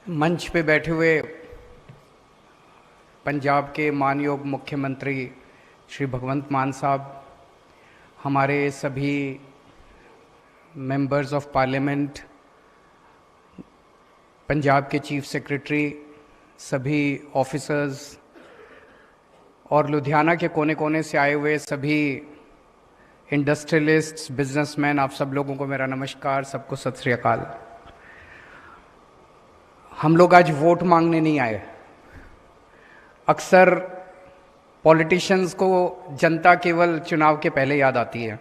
मंच पे बैठे हुए पंजाब के मानयोग मुख्यमंत्री श्री भगवंत मान साहब, हमारे सभी मेंबर्स ऑफ पार्लियामेंट, पंजाब के चीफ सेक्रेटरी, सभी ऑफिसर्स और लुधियाना के कोने कोने से आए हुए सभी इंडस्ट्रियलिस्ट्स, बिजनेसमैन, आप सब लोगों को मेरा नमस्कार, सबको सत श्री अकाल। हम लोग आज वोट मांगने नहीं आए। अक्सर पॉलिटिशियंस को जनता केवल चुनाव के पहले याद आती है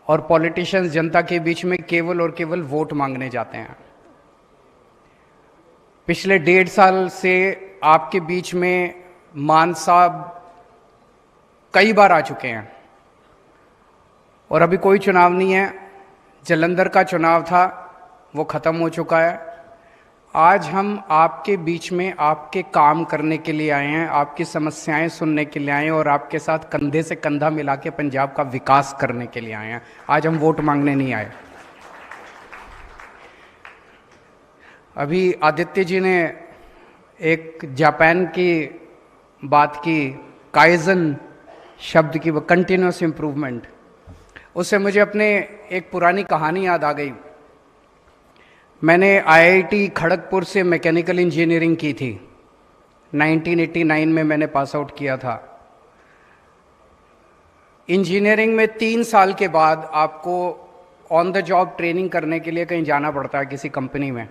और पॉलिटिशियंस जनता के बीच में केवल और केवल वोट मांगने जाते हैं। पिछले 1.5 साल से आपके बीच में मान साहब कई बार आ चुके हैं और अभी कोई चुनाव नहीं है। जालंधर का चुनाव था, वो ख़त्म हो चुका है। आज हम आपके बीच में आपके काम करने के लिए आए हैं, आपकी समस्याएं सुनने के लिए आए हैं और आपके साथ कंधे से कंधा मिला के पंजाब का विकास करने के लिए आए हैं। आज हम वोट मांगने नहीं आए। अभी आदित्य जी ने एक जापान की बात की, काइजन शब्द की, वो कंटिन्यूस इम्प्रूवमेंट, उससे मुझे अपने एक पुरानी कहानी याद आ गई। मैंने आईआईटी खड़गपुर से मैकेनिकल इंजीनियरिंग की थी। 1989 में मैंने पास आउट किया था। इंजीनियरिंग में 3 साल के बाद आपको ऑन द जॉब ट्रेनिंग करने के लिए कहीं जाना पड़ता है किसी कंपनी में।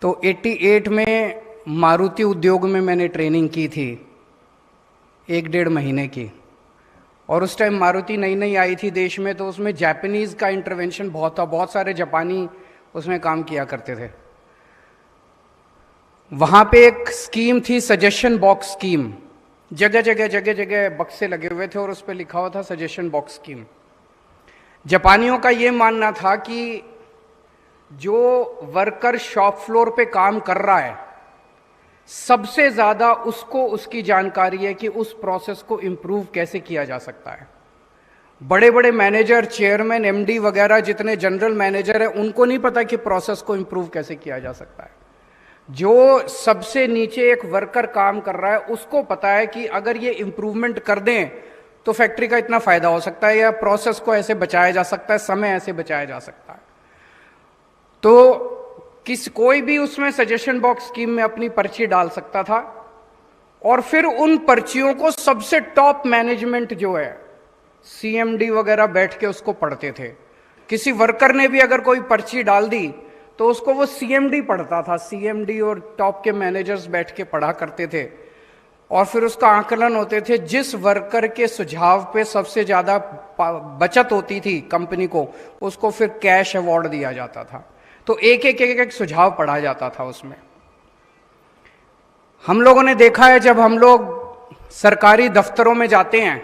तो 88 में मारुति उद्योग में मैंने ट्रेनिंग की थी 1-1.5 महीने की, और उस टाइम मारुति नई नई आई थी देश में, तो उसमें जापानीज़ का इंटरवेंशन बहुत था। बहुत सारे जापानी उसमें काम किया करते थे। वहाँ पे एक स्कीम थी, सजेशन बॉक्स स्कीम। जगह जगह बक्से लगे हुए थे और उस पर लिखा हुआ था सजेशन बॉक्स स्कीम। जापानियों का ये मानना था कि जो वर्कर शॉप फ्लोर पे काम कर रहा है, सबसे ज़्यादा उसको उसकी जानकारी है कि उस प्रोसेस को इम्प्रूव कैसे किया जा सकता है। बड़े बड़े मैनेजर, चेयरमैन, एमडी वगैरह, जितने जनरल मैनेजर हैं, उनको नहीं पता कि प्रोसेस को इम्प्रूव कैसे किया जा सकता है। जो सबसे नीचे एक वर्कर काम कर रहा है, उसको पता है कि अगर ये इम्प्रूवमेंट कर दें तो फैक्ट्री का इतना फायदा हो सकता है, या प्रोसेस को ऐसे बचाया जा सकता है, समय ऐसे बचाया जा सकता है। तो कोई भी उसमें सजेशन बॉक्स स्कीम में अपनी पर्ची डाल सकता था और फिर उन पर्चियों को सबसे टॉप मैनेजमेंट जो है, सीएमडी वगैरह, बैठ के उसको पढ़ते थे। किसी वर्कर ने भी अगर कोई पर्ची डाल दी तो उसको वो सीएमडी पढ़ता था। सीएमडी और टॉप के मैनेजर्स बैठ के पढ़ा करते थे और फिर उसका आकलन होते थे। जिस वर्कर के सुझाव पे सबसे ज़्यादा बचत होती थी कंपनी को, उसको फिर कैश अवार्ड दिया जाता था। तो एक सुझाव पढ़ा जाता था उसमें। हम लोगों ने देखा है, जब हम लोग सरकारी दफ्तरों में जाते हैं,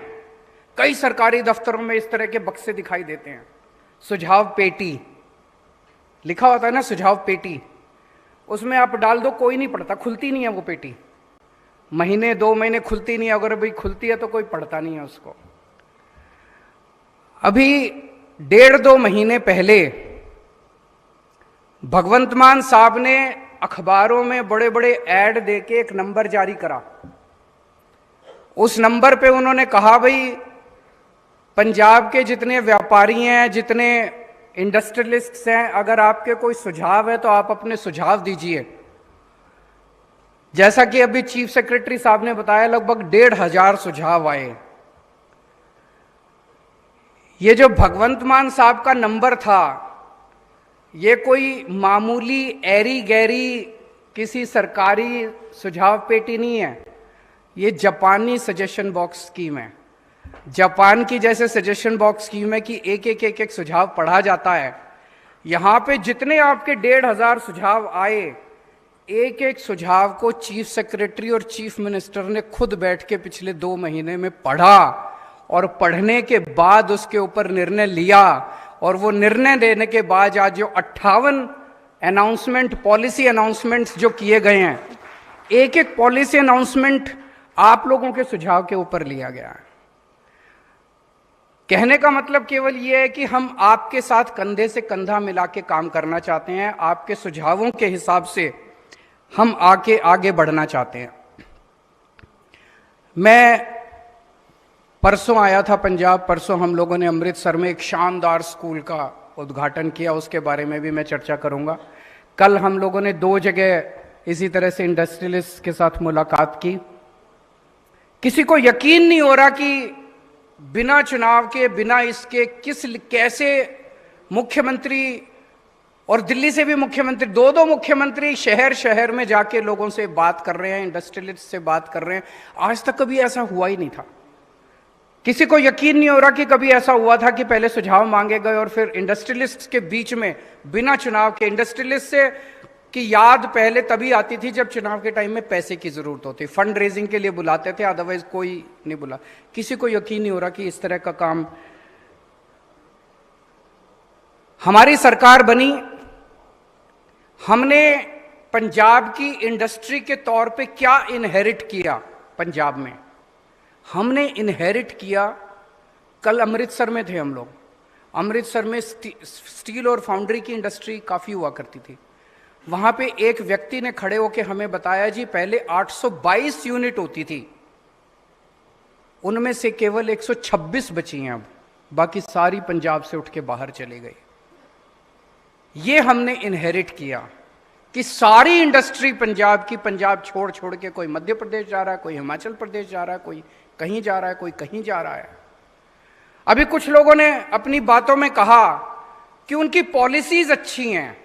कई सरकारी दफ्तरों में इस तरह के बक्से दिखाई देते हैं, सुझाव पेटी लिखा होता है ना, सुझाव पेटी। उसमें आप डाल दो, कोई नहीं पढ़ता, खुलती नहीं है वो पेटी। महीने 2 महीने खुलती नहीं है, अगर अभी खुलती है तो कोई पढ़ता नहीं है उसको। अभी 1.5-2 महीने पहले भगवंत मान साहब ने अखबारों में बड़े बड़े ऐड देके एक नंबर जारी करा। उस नंबर पे उन्होंने कहा, भाई पंजाब के जितने व्यापारी हैं, जितने इंडस्ट्रियलिस्ट्स हैं, अगर आपके कोई सुझाव है तो आप अपने सुझाव दीजिए। जैसा कि अभी चीफ सेक्रेटरी साहब ने बताया, लगभग 1,500 सुझाव आए। ये जो भगवंत मान साहब का नंबर था, ये कोई मामूली ऐरी गैरी किसी सरकारी सुझाव पेटी नहीं है। ये जापानी सजेशन बॉक्स स्कीम है। जापान की जैसे सजेशन बॉक्स स्कीम है कि एक सुझाव पढ़ा जाता है। यहाँ पे जितने आपके 1,500 सुझाव आए, एक सुझाव को चीफ सेक्रेटरी और चीफ मिनिस्टर ने खुद बैठ के पिछले 2 महीने में पढ़ा और पढ़ने के बाद उसके ऊपर निर्णय लिया। और वो निर्णय देने के बाद आज जो 58 अनाउंसमेंट, पॉलिसी अनाउंसमेंट्स जो किए गए हैं, एक पॉलिसी अनाउंसमेंट आप लोगों के सुझाव के ऊपर लिया गया है। कहने का मतलब केवल ये है कि हम आपके साथ कंधे से कंधा मिला के काम करना चाहते हैं, आपके सुझावों के हिसाब से हम आगे बढ़ना चाहते हैं। मैं परसों आया था पंजाब, परसों हम लोगों ने अमृतसर में एक शानदार स्कूल का उद्घाटन किया, उसके बारे में भी मैं चर्चा करूंगा। कल हम लोगों ने 2 जगह इसी तरह से इंडस्ट्रियलिस्ट के साथ मुलाकात की। किसी को यकीन नहीं हो रहा कि बिना चुनाव के, बिना इसके कैसे मुख्यमंत्री, और दिल्ली से भी मुख्यमंत्री, 2 मुख्यमंत्री शहर शहर में जाके लोगों से बात कर रहे हैं, इंडस्ट्रियलिस्ट से बात कर रहे हैं। आज तक कभी ऐसा हुआ ही नहीं था। किसी को यकीन नहीं हो रहा कि कभी ऐसा हुआ था कि पहले सुझाव मांगे गए और फिर इंडस्ट्रियलिस्ट के बीच में बिना चुनाव के, इंडस्ट्रियलिस्ट से की याद पहले तभी आती थी जब चुनाव के टाइम में पैसे की जरूरत होती, फंड रेजिंग के लिए बुलाते थे, अदरवाइज कोई नहीं बुला। किसी को यकीन नहीं हो रहा कि इस तरह का काम। हमारी सरकार बनी, हमने पंजाब की इंडस्ट्री के तौर पे क्या इनहेरिट किया पंजाब में? हमने इनहेरिट किया, कल अमृतसर में थे हम लोग, अमृतसर में स्टील और फाउंड्री की इंडस्ट्री काफी हुआ करती थी। वहां पे एक व्यक्ति ने खड़े होकर हमें बताया, जी पहले 822 यूनिट होती थी, उनमें से केवल 126 बची हैं, अब बाकी सारी पंजाब से उठ के बाहर चली गई। ये हमने इनहेरिट किया कि सारी इंडस्ट्री पंजाब की, पंजाब छोड़ छोड़ के कोई मध्य प्रदेश जा रहा है, कोई हिमाचल प्रदेश जा रहा है, कोई कहीं जा रहा है, कोई कहीं जा रहा है। अभी कुछ लोगों ने अपनी बातों में कहा कि उनकी पॉलिसीज अच्छी हैं।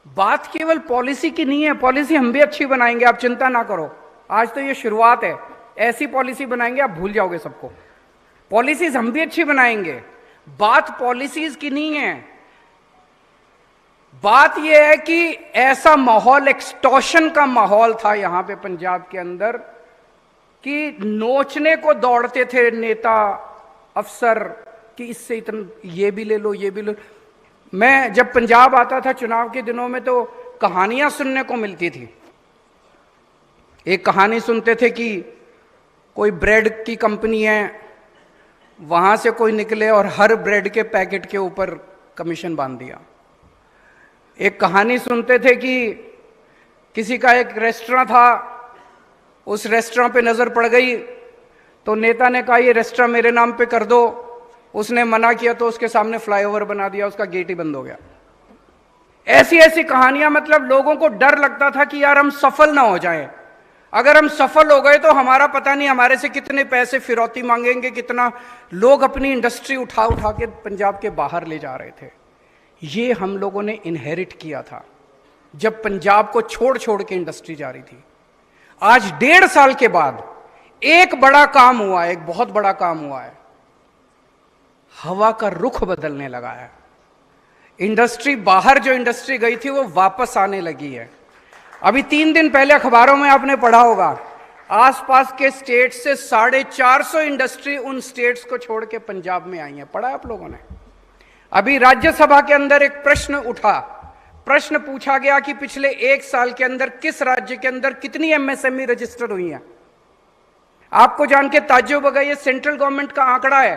बात केवल पॉलिसी की नहीं है, पॉलिसी हम भी अच्छी बनाएंगे, आप चिंता ना करो, आज तो ये शुरुआत है। ऐसी पॉलिसी बनाएंगे आप भूल जाओगे सबको। पॉलिसीज हम भी अच्छी बनाएंगे, बात पॉलिसीज की नहीं है। बात यह है कि ऐसा माहौल, एक्सटॉर्शन का माहौल था यहां पे पंजाब के अंदर कि नोचने को दौड़ते थे नेता अफसर कि इससे इतना, ये भी ले लो, ये भी लो। मैं जब पंजाब आता था चुनाव के दिनों में तो कहानियां सुनने को मिलती थी। एक कहानी सुनते थे कि कोई ब्रेड की कंपनी है, वहां से कोई निकले और हर ब्रेड के पैकेट के ऊपर कमीशन बांध दिया। एक कहानी सुनते थे कि किसी का एक रेस्टोरेंट था, उस रेस्टोरेंट पे नजर पड़ गई तो नेता ने कहा ये रेस्टोरेंट मेरे नाम पे कर दो, उसने मना किया तो उसके सामने फ्लाईओवर बना दिया, उसका गेट ही बंद हो गया। ऐसी ऐसी कहानियां, मतलब लोगों को डर लगता था कि यार हम सफल ना हो जाएं। अगर हम सफल हो गए तो हमारा पता नहीं हमारे से कितने पैसे फिरौती मांगेंगे, कितना लोग अपनी इंडस्ट्री उठा उठा के पंजाब के बाहर ले जा रहे थे। ये हम लोगों ने इनहेरिट किया था जब पंजाब को छोड़ छोड़ के इंडस्ट्री जा रही थी। आज 1.5 साल के बाद एक बड़ा काम हुआ है, एक बहुत बड़ा काम हुआ है, हवा का रुख बदलने लगा है। इंडस्ट्री बाहर, जो इंडस्ट्री गई थी वो वापस आने लगी है। अभी 3 दिन पहले अखबारों में आपने पढ़ा होगा, आसपास के स्टेट से 450 इंडस्ट्री उन स्टेट्स को छोड़ के पंजाब में आई है। पढ़ा आप लोगों ने? अभी राज्यसभा के अंदर एक प्रश्न उठा, प्रश्न पूछा गया कि पिछले 1 साल के अंदर किस राज्य के अंदर कितनी एमएसएमई रजिस्टर हुई है। आपको जान के ताज्जुब होगा, ये सेंट्रल गवर्नमेंट का आंकड़ा है।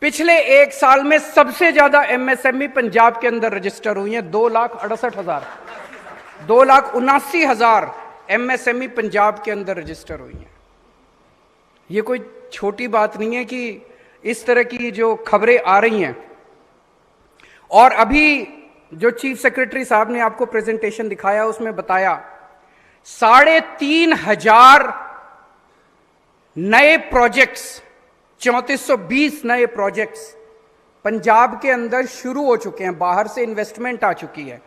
पिछले 1 साल में सबसे ज्यादा एमएसएमई पंजाब के अंदर रजिस्टर हुई है, 2,68,000, 2,79,000 एमएसएमई पंजाब के अंदर रजिस्टर हुई है। ये कोई छोटी बात नहीं है कि इस तरह की जो खबरें आ रही हैं। और अभी जो चीफ सेक्रेटरी साहब ने आपको प्रेजेंटेशन दिखाया उसमें बताया 3,500 नए प्रोजेक्ट्स, 3420 नए प्रोजेक्ट्स पंजाब के अंदर शुरू हो चुके हैं। बाहर से इन्वेस्टमेंट आ चुकी है,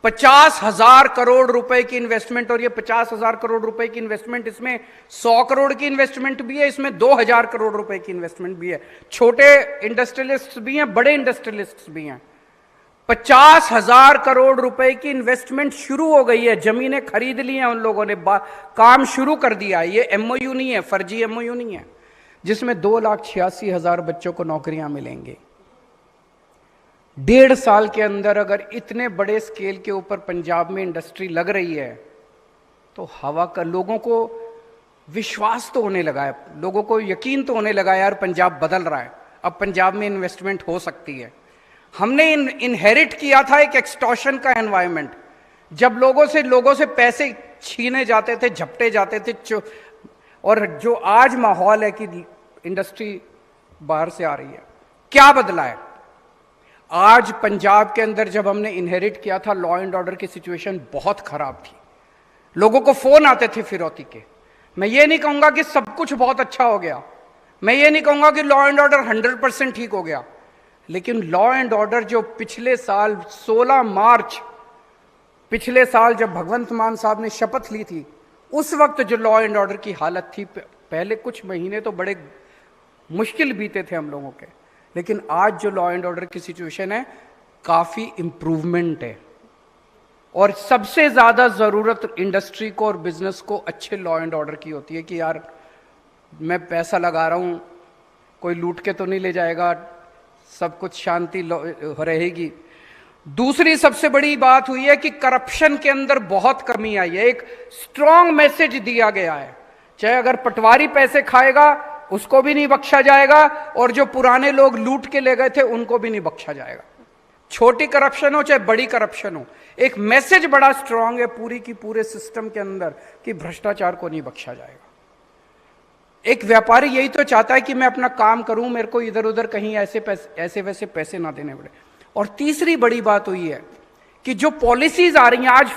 50,000 करोड़ रुपए की इन्वेस्टमेंट। और ये 50,000 करोड़ रुपए की इन्वेस्टमेंट, इसमें 100 करोड़ की इन्वेस्टमेंट भी है, इसमें 2,000 करोड़ रुपए की इन्वेस्टमेंट भी है। छोटे इंडस्ट्रियलिस्ट भी हैं, बड़े इंडस्ट्रियलिस्ट भी हैं। 50,000 करोड़ रुपए की इन्वेस्टमेंट शुरू हो गई है, जमीनें खरीद ली हैं उन लोगों ने, काम शुरू कर दिया है। ये एमओयू नहीं है, फर्जी एमओयू नहीं है, जिसमें 2,86,000 बच्चों को नौकरियां मिलेंगी। 1.5 साल के अंदर अगर इतने बड़े स्केल के ऊपर पंजाब में इंडस्ट्री लग रही है तो हवा का, लोगों को विश्वास तो होने लगा है, लोगों को यकीन तो होने लगा है यार पंजाब बदल रहा है। अब पंजाब में इन्वेस्टमेंट हो सकती है। हमने इनहेरिट किया था एक एक्सटॉर्शन का एनवायरनमेंट, जब लोगों से पैसे छीने जाते थे, झपटे जाते थे, और जो आज माहौल है कि इंडस्ट्री बाहर से आ रही है, क्या बदला है? आज पंजाब के अंदर जब हमने इनहेरिट किया था, लॉ एंड ऑर्डर की सिचुएशन बहुत खराब थी। लोगों को फोन आते थे फिरौती के। मैं ये नहीं कहूंगा कि सब कुछ बहुत अच्छा हो गया, मैं ये नहीं कहूंगा कि लॉ एंड ऑर्डर 100% ठीक हो गया, लेकिन लॉ एंड ऑर्डर जो पिछले साल 16 मार्च पिछले साल जब भगवंत मान साहब ने शपथ ली थी, उस वक्त जो लॉ एंड ऑर्डर की हालत थी, पहले कुछ महीने तो बड़े मुश्किल बीते थे हम लोगों के, लेकिन आज जो लॉ एंड ऑर्डर की सिचुएशन है, काफी इंप्रूवमेंट है। और सबसे ज्यादा जरूरत इंडस्ट्री को और बिजनेस को अच्छे लॉ एंड ऑर्डर की होती है कि यार मैं पैसा लगा रहा हूं, कोई लूट के तो नहीं ले जाएगा, सब कुछ शांति रहेगी। दूसरी सबसे बड़ी बात हुई है कि करप्शन के अंदर बहुत कमी आई है। एक स्ट्रांग मैसेज दिया गया है, चाहे अगर पटवारी पैसे खाएगा उसको भी नहीं बख्शा जाएगा, और जो पुराने लोग लूट के ले गए थे उनको भी नहीं बख्शा जाएगा। छोटी करप्शन हो चाहे बड़ी करप्शन हो, एक मैसेज बड़ा स्ट्रांग है पूरी की पूरे सिस्टम के अंदर कि भ्रष्टाचार को नहीं बख्शा जाएगा। एक व्यापारी यही तो चाहता है कि मैं अपना काम करूं, मेरे को इधर उधर कहीं ऐसे वैसे पैसे ना देने पड़े। और तीसरी बड़ी बात हुई है कि जो पॉलिसीज आ रही हैं, आज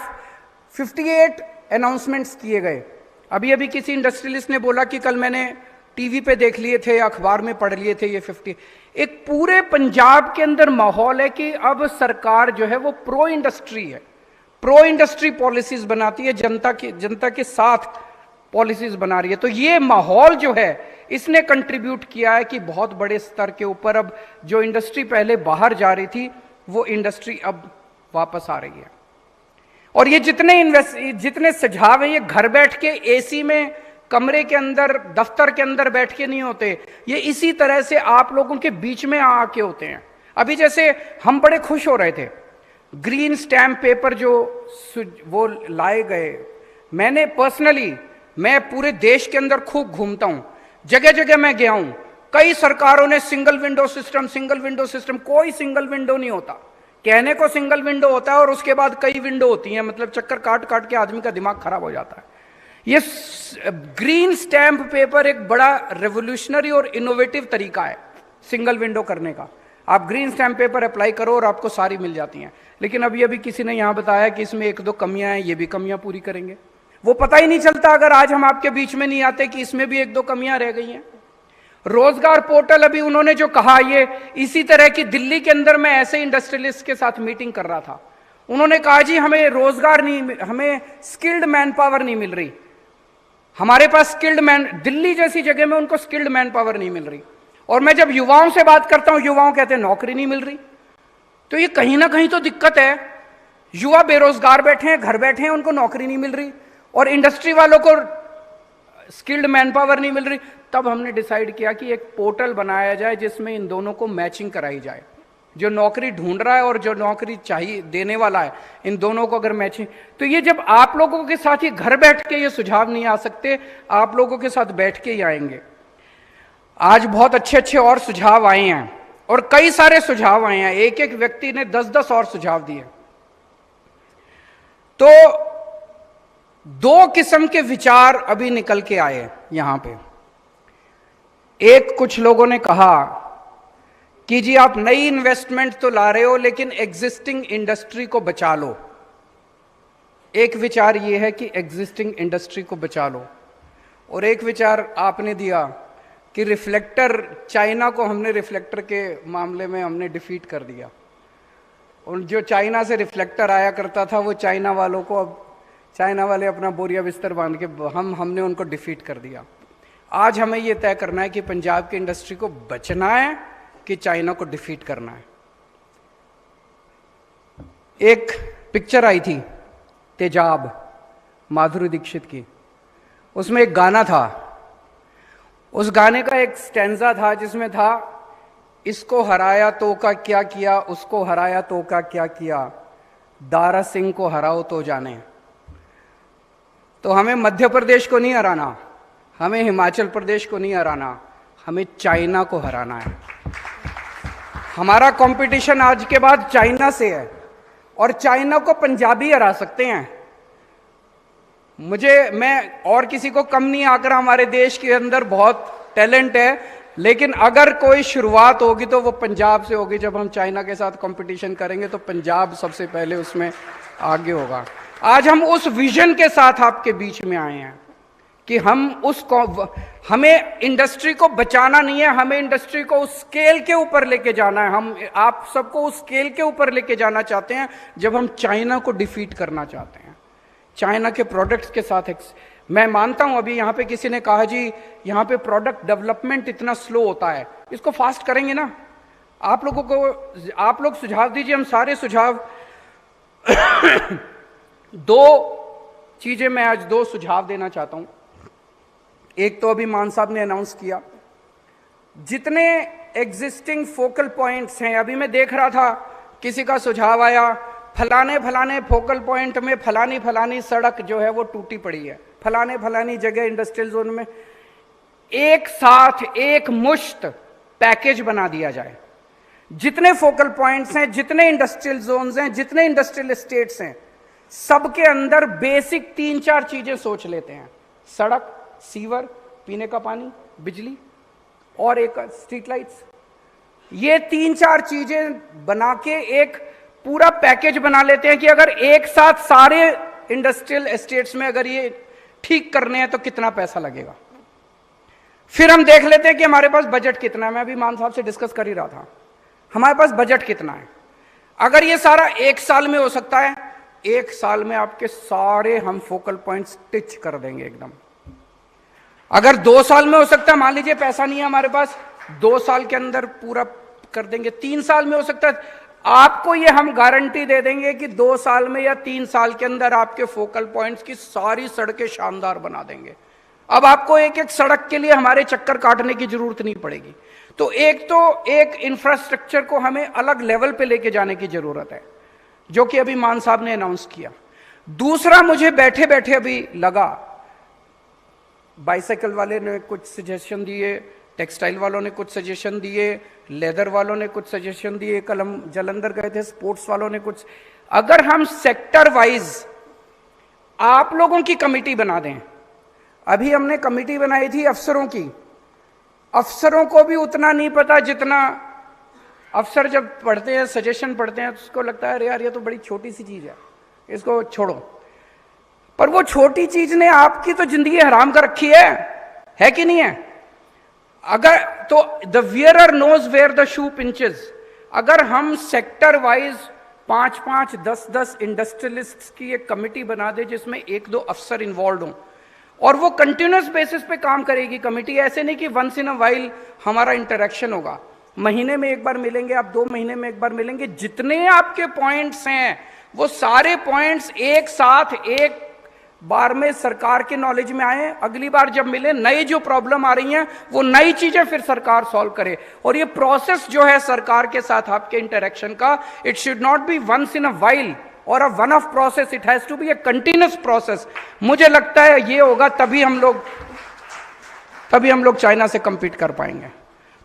58 अनाउंसमेंट्स किए गए। अभी अभी किसी इंडस्ट्रियलिस्ट ने बोला कि कल मैंने टीवी पे देख लिए थे, अखबार में पढ़ लिए थे ये 50। एक पूरे पंजाब के अंदर माहौल है कि अब सरकार जो है वो प्रो इंडस्ट्री है, प्रो इंडस्ट्री पॉलिसीज बनाती है, जनता के साथ पॉलिसीज बना रही है। तो ये माहौल जो है इसने कंट्रीब्यूट किया है कि बहुत बड़े स्तर के ऊपर अब जो इंडस्ट्री पहले बाहर जा रही थी वो इंडस्ट्री अब वापस आ रही है। और ये जितने सुझाव हैं, ये घर बैठ के एसी में कमरे के अंदर दफ्तर के अंदर बैठ के नहीं होते, ये इसी तरह से आप लोगों के बीच में आके होते हैं। अभी जैसे हम बड़े खुश हो रहे थे, ग्रीन स्टैम्प पेपर जो वो लाए गए, मैंने पर्सनली, मैं पूरे देश के अंदर खूब घूमता हूं, जगह जगह मैं गया हूं, कई सरकारों ने सिंगल विंडो सिस्टम, कोई सिंगल विंडो नहीं होता। कहने को सिंगल विंडो होता है और उसके बाद कई विंडो होती हैं, मतलब चक्कर काट काट के आदमी का दिमाग खराब हो जाता है। ये ग्रीन स्टैम्प पेपर एक बड़ा रेवोल्यूशनरी और इनोवेटिव तरीका है सिंगल विंडो करने का। आप ग्रीन स्टैम्प पेपर अप्लाई करो और आपको सारी मिल जाती हैं। लेकिन अभी किसी ने यहां बताया कि इसमें एक दो कमियां हैं, ये भी कमियां पूरी करेंगे। वो पता ही नहीं चलता अगर आज हम आपके बीच में नहीं आते कि इसमें भी एक दो कमियां रह गई हैं। रोजगार पोर्टल अभी उन्होंने जो कहा, ये इसी तरह की दिल्ली के अंदर मैं ऐसे इंडस्ट्रियलिस्ट के साथ मीटिंग कर रहा था, उन्होंने कहा जी हमें रोजगार नहीं, हमें स्किल्ड मैन पावर नहीं मिल रही, हमारे पास स्किल्ड मैन, दिल्ली जैसी जगह में उनको स्किल्ड मैन पावर नहीं मिल रही। और मैं जब युवाओं से बात करता हूं, युवाओं कहते हैं नौकरी नहीं मिल रही। तो ये कहीं ना कहीं तो दिक्कत है, युवा बेरोजगार बैठे हैं, घर बैठे हैं, उनको नौकरी नहीं मिल रही और इंडस्ट्री वालों को स्किल्ड मैन पावर नहीं मिल रही। तब हमने डिसाइड किया कि एक पोर्टल बनाया जाए जिसमें इन दोनों को मैचिंग कराई जाए, जो नौकरी ढूंढ रहा है और जो नौकरी चाहिए देने वाला है, इन दोनों को अगर मैचिंग। तो ये जब आप लोगों के साथ ही घर बैठ के ये सुझाव नहीं आ सकते, आप लोगों के साथ बैठ के ही आएंगे। आज बहुत अच्छे अच्छे और सुझाव आए हैं और कई सारे सुझाव आए हैं, एक एक व्यक्ति ने 10-10 और सुझाव दिए। तो दो किस्म के विचार अभी निकल के आए यहां पे। एक, कुछ लोगों ने कहा कि जी आप नई इन्वेस्टमेंट तो ला रहे हो लेकिन एग्जिस्टिंग इंडस्ट्री को बचा लो। एक विचार ये है कि एग्जिस्टिंग इंडस्ट्री को बचा लो, और एक विचार आपने दिया कि रिफ्लेक्टर, चाइना को हमने रिफ्लेक्टर के मामले में हमने डिफीट कर दिया। और जो चाइना से रिफ्लेक्टर आया करता था वो चाइना वालों को, अब चाइना वाले अपना बोरिया बिस्तर बांध के हमने उनको डिफीट कर दिया। आज हमें ये तय करना है कि पंजाब की इंडस्ट्री को बचना है कि चाइना को डिफीट करना है। एक पिक्चर आई थी तेजाब, माधुरी दीक्षित की, उसमें एक गाना था, उस गाने का एक स्टैंजा था जिसमें था, इसको हराया तो का क्या किया, उसको हराया तो का क्या किया, दारा सिंह को हराओ तो जाने। तो हमें मध्य प्रदेश को नहीं हराना, हमें हिमाचल प्रदेश को नहीं हराना, हमें चाइना को हराना है। हमारा कंपटीशन आज के बाद चाइना से है और चाइना को पंजाबी हरा सकते हैं। मैं और किसी को कम नहीं आकर, हमारे देश के अंदर बहुत टैलेंट है, लेकिन अगर कोई शुरुआत होगी तो वो पंजाब से होगी। जब हम चाइना के साथ कंपटीशन करेंगे तो पंजाब सबसे पहले उसमें आगे होगा। आज हम उस विजन के साथ आपके बीच में आए हैं कि हमें इंडस्ट्री को बचाना नहीं है, हमें इंडस्ट्री को उस स्केल के ऊपर लेके जाना है। हम आप सबको उस स्केल के ऊपर लेके जाना चाहते हैं जब हम चाइना को डिफीट करना चाहते हैं। चाइना के प्रोडक्ट्स के साथ मैं मानता हूं, अभी यहां पे किसी ने कहा जी यहां पे प्रोडक्ट डेवलपमेंट इतना स्लो होता है, इसको फास्ट करेंगे ना। आप लोग सुझाव दीजिए, हम सारे सुझाव मैं आज दो सुझाव देना चाहता हूं। एक तो अभी मान साहब ने अनाउंस किया, जितने एग्जिस्टिंग फोकल पॉइंट्स हैं, अभी मैं देख रहा था किसी का सुझाव आया फलाने फोकल पॉइंट में फलानी सड़क जो है वो टूटी पड़ी है, फलानी जगह इंडस्ट्रियल जोन में। एक साथ एक मुश्त पैकेज बना दिया जाए, जितने फोकल पॉइंट्स हैं, जितने इंडस्ट्रियल जोन्स हैं, जितने इंडस्ट्रियल एस्टेट्स हैं, सबके अंदर बेसिक 3-4 चीजें सोच लेते हैं। सड़क, सीवर, पीने का पानी, बिजली और एक स्ट्रीट लाइट्स। ये 3-4 चीजें बना के एक पूरा पैकेज बना लेते हैं कि अगर एक साथ सारे इंडस्ट्रियल एस्टेट्स में अगर ये ठीक करने हैं तो कितना पैसा लगेगा। फिर हम देख लेते हैं कि हमारे पास बजट कितना है। मैं अभी मान साहब से डिस्कस कर ही रहा था, हमारे पास बजट कितना है। अगर ये सारा 1 साल में हो सकता है, 1 साल में आपके सारे हम फोकल पॉइंट्स स्टिच कर देंगे एकदम। अगर 2 साल में हो सकता है, मान लीजिए पैसा नहीं है हमारे पास, 2 साल के अंदर पूरा कर देंगे। 3 साल में हो सकता है, आपको ये हम गारंटी दे देंगे कि 2 साल में या 3 साल के अंदर आपके फोकल पॉइंट्स की सारी सड़कें शानदार बना देंगे। अब आपको एक एक सड़क के लिए हमारे चक्कर काटने की जरूरत नहीं पड़ेगी। तो एक इंफ्रास्ट्रक्चर को हमें अलग लेवल पे लेके जाने की जरूरत है, जो कि अभी मान साहब ने अनाउंस किया। दूसरा, मुझे बैठे बैठे अभी लगा, बाइसाइकिल वाले ने कुछ सजेशन दिए, टेक्सटाइल वालों ने कुछ सजेशन दिए, लेदर वालों ने कुछ सजेशन दिए, कल हम जालंधर गए थे, स्पोर्ट्स वालों ने कुछ। अगर हम सेक्टर वाइज आप लोगों की कमेटी बना दें, अभी हमने कमेटी बनाई थी अफसरों की, अफसरों को भी उतना नहीं पता जितना अफसर जब पढ़ते हैं, सजेशन पढ़ते हैं, तो उसको लगता है अरे यार ये तो बड़ी छोटी सी चीज है, इसको छोड़ो। पर वो छोटी चीज ने आपकी तो जिंदगी हराम कर रखी है कि नहीं है? अगर तो the wearer knows where the shoe pinches. अगर हम सेक्टर वाइज 5-5, 10-10 इंडस्ट्रियलिस्ट्स की एक कमेटी बना दे जिसमें 1-2 अफसर इन्वॉल्व हों, और वो कंटिन्यूस बेसिस पे काम करेगी कमेटी, ऐसे नहीं कि वंस इन अ वाइल हमारा इंटरेक्शन होगा, महीने में एक बार मिलेंगे, आप 2 महीने में एक बार मिलेंगे। जितने आपके पॉइंट्स हैं वो सारे पॉइंट्स एक साथ एक बार में सरकार के नॉलेज में आए, अगली बार जब मिले नई जो प्रॉब्लम आ रही हैं वो नई चीजें फिर सरकार सॉल्व करे। और ये प्रोसेस जो है सरकार के साथ आपके इंटरेक्शन का, it should not be once in a while और a one off process, it has to be a continuous process. मुझे लगता है ये होगा तभी हम लोग चाइना से कंपीट कर पाएंगे।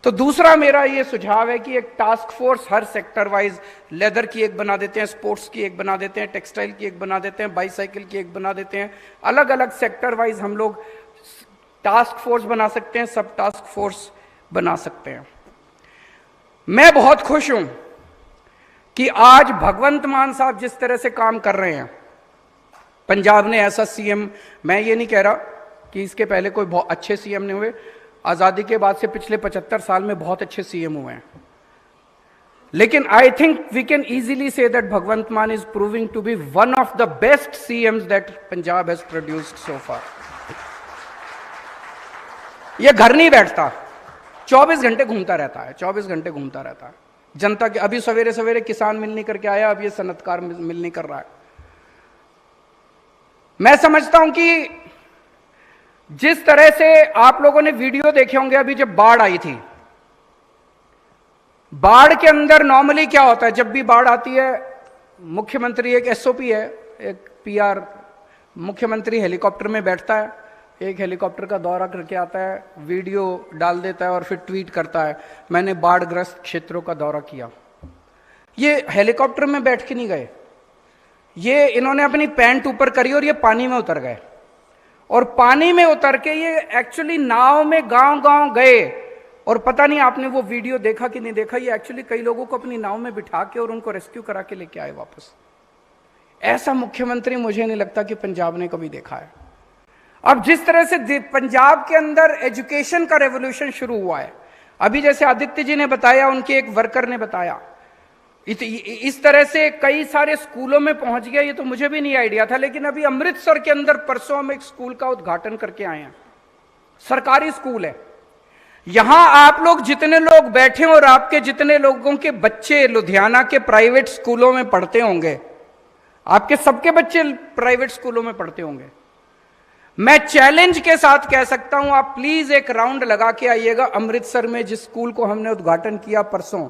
तो दूसरा मेरा ये सुझाव है कि एक task force her sector wise, leather की एक बना देते हैं, स्पोर्ट्स की एक बना देते हैं, टेक्सटाइल की एक बना देते हैं, बाईसाइकिल की एक बना देते हैं। अलग अलग सेक्टर वाइज हम लोग टास्क फोर्स बना सकते हैं, सब टास्क फोर्स बना सकते हैं। मैं बहुत खुश हूं कि आज भगवंत मान साहब जिस तरह से काम कर रहे हैं, पंजाब ने ऐसा सीएम, मैं ये नहीं कह रहा कि इसके पहले कोई बहुत अच्छे सीएम नहीं हुए, आजादी के बाद से पिछले 75 साल में बहुत अच्छे सीएम हुए हैं, लेकिन I think we can easily say that Bhagwant Mann is proving to be one of the best CMs that Punjab has produced so far. ये घर नहीं बैठता, 24 घंटे घूमता रहता है, 24 घंटे घूमता रहता है जनता के। अभी सवेरे सवेरे किसान मिल नहीं करके आया, अब ये सनतकार मिल नहीं कर रहा है। मैं समझता हूं कि जिस तरह से आप लोगों ने वीडियो देखे होंगे, अभी जब बाढ़ आई थी, बाढ़ के अंदर नॉर्मली क्या होता है, जब भी बाढ़ आती है मुख्यमंत्री, एक एसओपी है, एक पीआर, मुख्यमंत्री हेलीकॉप्टर में बैठता है, एक हेलीकॉप्टर का दौरा करके आता है, वीडियो डाल देता है और फिर ट्वीट करता है मैंने बाढ़ग्रस्त क्षेत्रों का दौरा किया। ये हेलीकॉप्टर में बैठ के नहीं गए, ये इन्होंने अपनी पैंट ऊपर करी और ये पानी में उतर गए, और पानी में उतर के ये एक्चुअली नाव में गांव गांव गए। और पता नहीं आपने वो वीडियो देखा कि नहीं देखा, ये एक्चुअली कई लोगों को अपनी नाव में बिठा के और उनको रेस्क्यू करा के लेके आए वापस। ऐसा मुख्यमंत्री मुझे नहीं लगता कि पंजाब ने कभी देखा है। अब जिस तरह से पंजाब के अंदर एजुकेशन का रेवोल्यूशन शुरू हुआ है, अभी जैसे आदित्य जी ने बताया, उनके एक वर्कर ने बताया, इस तरह से कई सारे स्कूलों में पहुंच गया। ये तो मुझे भी नहीं आइडिया था, लेकिन अभी अमृतसर के अंदर परसों हम एक स्कूल का उद्घाटन करके आए हैं, सरकारी स्कूल है। यहां आप लोग जितने लोग बैठे और आपके जितने लोगों के बच्चे लुधियाना के प्राइवेट स्कूलों में पढ़ते होंगे, आपके सबके बच्चे प्राइवेट स्कूलों में पढ़ते होंगे। मैं चैलेंज के साथ कह सकता हूं, आप प्लीज एक राउंड लगा के आइएगा अमृतसर में, जिस स्कूल को हमने उद्घाटन किया परसों,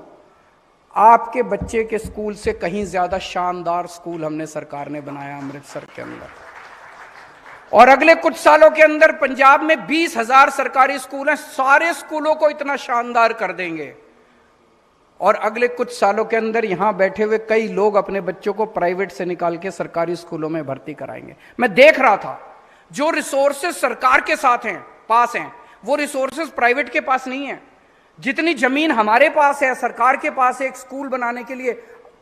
आपके बच्चे के स्कूल से कहीं ज्यादा शानदार स्कूल हमने सरकार ने बनाया अमृतसर के अंदर। और अगले कुछ सालों के अंदर पंजाब में 20,000 सरकारी स्कूल हैं, सारे स्कूलों को इतना शानदार कर देंगे। और अगले कुछ सालों के अंदर यहां बैठे हुए कई लोग अपने बच्चों को प्राइवेट से निकाल के सरकारी स्कूलों में भर्ती कराएंगे। मैं देख रहा था, जो रिसोर्सेज सरकार के साथ हैं, पास हैं, वो रिसोर्सेज प्राइवेट के पास नहीं है। जितनी जमीन हमारे पास है, सरकार के पास है एक स्कूल बनाने के लिए,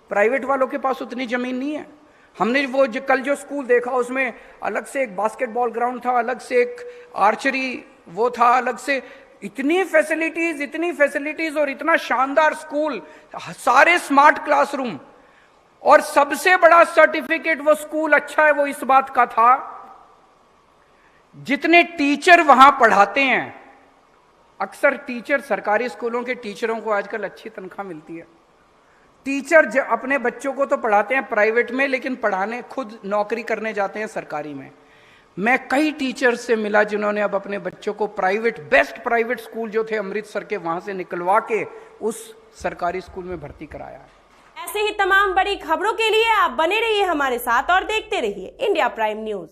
प्राइवेट वालों के पास उतनी जमीन नहीं है। हमने वो कल जो स्कूल देखा, उसमें अलग से एक बास्केटबॉल ग्राउंड था, अलग से एक आर्चरी वो था, अलग से इतनी फैसिलिटीज और इतना शानदार स्कूल, सारे स्मार्ट क्लासरूम, और सबसे बड़ा सर्टिफिकेट वो स्कूल अच्छा है वो इस बात का था, जितने टीचर वहां पढ़ाते हैं। अक्सर टीचर, सरकारी स्कूलों के टीचरों को आजकल अच्छी तनख्वाह मिलती है। टीचर अपने बच्चों को तो पढ़ाते हैं प्राइवेट में, लेकिन पढ़ाने खुद नौकरी करने जाते हैं सरकारी में। मैं कई टीचर्स से मिला जिन्होंने अब अपने बच्चों को बेस्ट प्राइवेट स्कूल जो थे अमृतसर के, वहां से निकलवा के उस सरकारी स्कूल में भर्ती कराया है। ऐसे ही तमाम बड़ी खबरों के लिए आप बने रहिए हमारे साथ और देखते रहिए इंडिया प्राइम न्यूज।